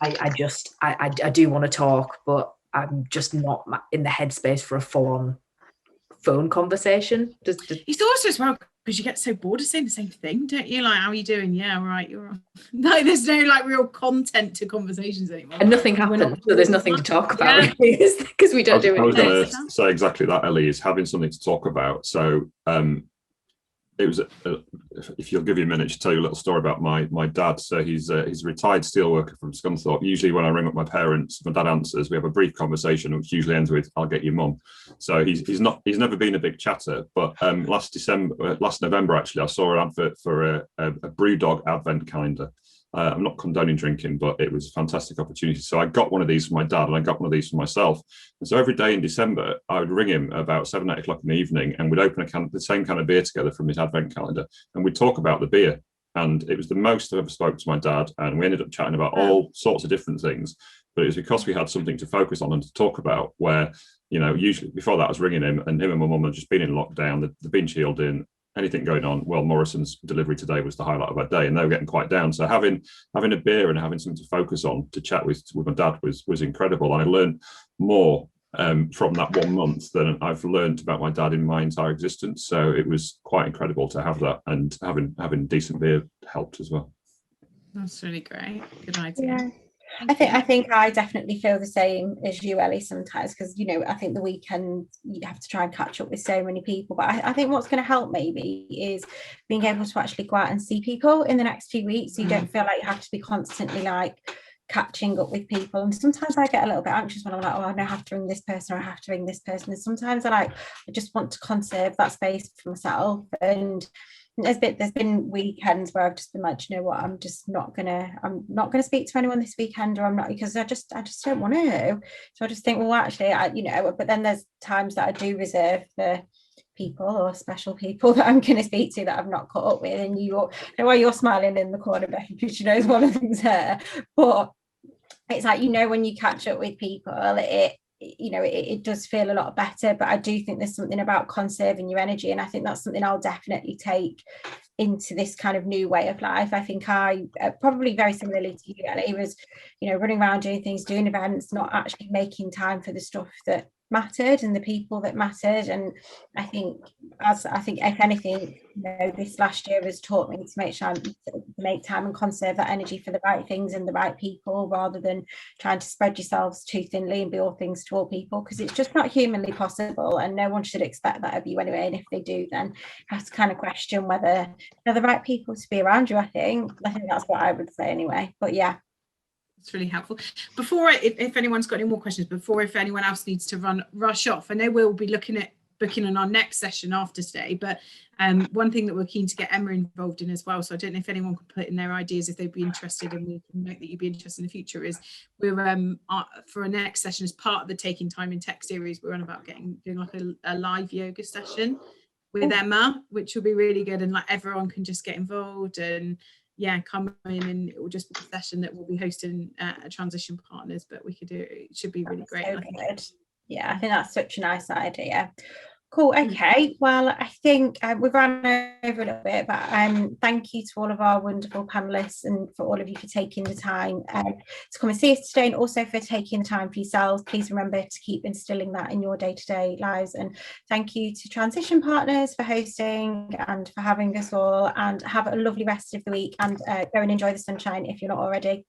I do want to talk, but I'm just not in the headspace for a full-on phone conversation. It's also as well because you get so bored of saying the same thing, don't you? Like, how are you doing? Yeah, all right, you're all... No, there's no like real content to conversations anymore. And nothing happens, so there's nothing to talk about, because we don't do it. I was going to say exactly that, Ellie, is having something to talk about. So it was, if you'll give me a minute to tell you a little story about my dad. So he's a retired steelworker from Scunthorpe. Usually when I ring up my parents, my dad answers, we have a brief conversation, which usually ends with, I'll get your mum. So he's never been a big chatter, but last November, actually, I saw an advert for a Brewdog advent calendar. I'm not condoning drinking, but it was a fantastic opportunity. So I got one of these for my dad, and I got one of these for myself. And so every day in December, I would ring him about 7, 8 o'clock in the evening, and we'd open the same kind of beer together from his advent calendar, and we'd talk about the beer. And it was the most I've ever spoke to my dad, and we ended up chatting about all sorts of different things. But it was because we had something to focus on and to talk about, where, you know, usually before that I was ringing him, and him and my mum had just been in lockdown, they'd been chilled in, anything going on. Well, Morrison's delivery today was the highlight of our day, and they were getting quite down. So having a beer and having something to focus on, to chat with my dad was incredible. And I learned more from that 1 month than I've learned about my dad in my entire existence. So it was quite incredible to have that, and having decent beer helped as well. That's really great. Good idea. Yeah. I think I definitely feel the same as you, Ellie, sometimes, because, you know, I think the weekend you have to try and catch up with so many people. But I think what's going to help maybe is being able to actually go out and see people in the next few weeks, so you don't feel like you have to be constantly like catching up with people. And sometimes I get a little bit anxious when I'm like, oh, I have to ring this person, or I have to ring this person. And sometimes I just want to conserve that space for myself. And there's been weekends where I've just been like, you know what, I'm not gonna speak to anyone this weekend, or I'm not, because I just don't want to. So I just think, well, actually, but then there's times that I do reserve the people or special people that I'm going to speak to that I've not caught up with. And you know why you're smiling in the corner, Becky, because you know one of the things there. But it's like, you know, when you catch up with people, it does feel a lot better. But I do think there's something about conserving your energy, and I think that's something I'll definitely take into this kind of new way of life. I think I probably very similarly to you, Ellie, was, you know, running around doing things, doing events, not actually making time for the stuff that mattered and the people that mattered. And I think if anything, you know, this last year has taught me to make time and conserve that energy for the right things and the right people, rather than trying to spread yourselves too thinly and be all things to all people, because it's just not humanly possible, and no one should expect that of you anyway. And if they do, then you have to kind of question whether they're the right people to be around you. I think that's what I would say anyway. But yeah, it's really helpful. Before if anyone's got any more questions, if anyone else needs to rush off, I know we'll be looking at booking on our next session after today, but one thing that we're keen to get Emma involved in as well, so I don't know if anyone could put in their ideas if they'd be interested, and we can note that you'd be interested in the future, is we're for our next session, as part of the Taking Time in Tech series, we're on about doing like a live yoga session with Emma, which will be really good, and like everyone can just get involved and come in, and it will just be a session that we'll be hosting at Transition Partners, but we could do it should be really great. So good. Yeah, I think that's such a nice idea. Cool. Okay, well, I think we've run over a little bit, but thank you to all of our wonderful panelists, and for all of you for taking the time to come and see us today, and also for taking the time for yourselves. Please remember to keep instilling that in your day-to-day lives. And thank you to Transition Partners for hosting and for having us all, and have a lovely rest of the week, and go and enjoy the sunshine if you're not already.